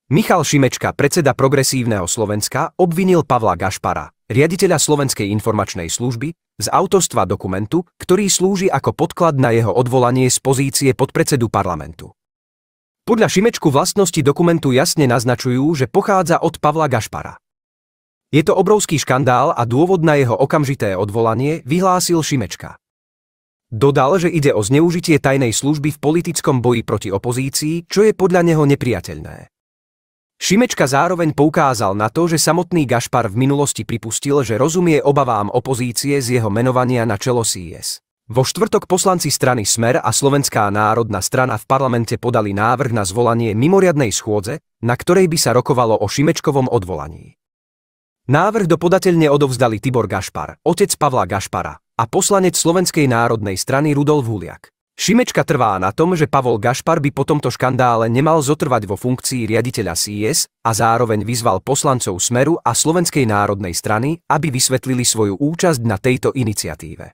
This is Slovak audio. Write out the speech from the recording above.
Michal Šimečka, predseda Progresívneho Slovenska, obvinil Pavla Gašpara, riaditeľa Slovenskej informačnej služby, z autorstva dokumentu, ktorý slúži ako podklad na jeho odvolanie z pozície podpredsedu parlamentu. Podľa Šimečku vlastnosti dokumentu jasne naznačujú, že pochádza od Pavla Gašpara. Je to obrovský škandál a dôvod na jeho okamžité odvolanie, vyhlásil Šimečka. Dodal, že ide o zneužitie tajnej služby v politickom boji proti opozícii, čo je podľa neho neprijateľné. Šimečka zároveň poukázal na to, že samotný Gašpar v minulosti pripustil, že rozumie obavám opozície z jeho menovania na čelo SÍS. Vo štvrtok poslanci strany Smer a Slovenská národná strana v parlamente podali návrh na zvolanie mimoriadnej schôdze, na ktorej by sa rokovalo o Šimečkovom odvolaní. Návrh do podateľne odovzdali Tibor Gašpar, otec Pavla Gašpara, a poslanec Slovenskej národnej strany Rudolf Huliak. Šimečka trvá na tom, že Pavol Gašpar by po tomto škandále nemal zotrvať vo funkcii riaditeľa SÍS a zároveň vyzval poslancov Smeru a Slovenskej národnej strany, aby vysvetlili svoju účasť na tejto iniciatíve.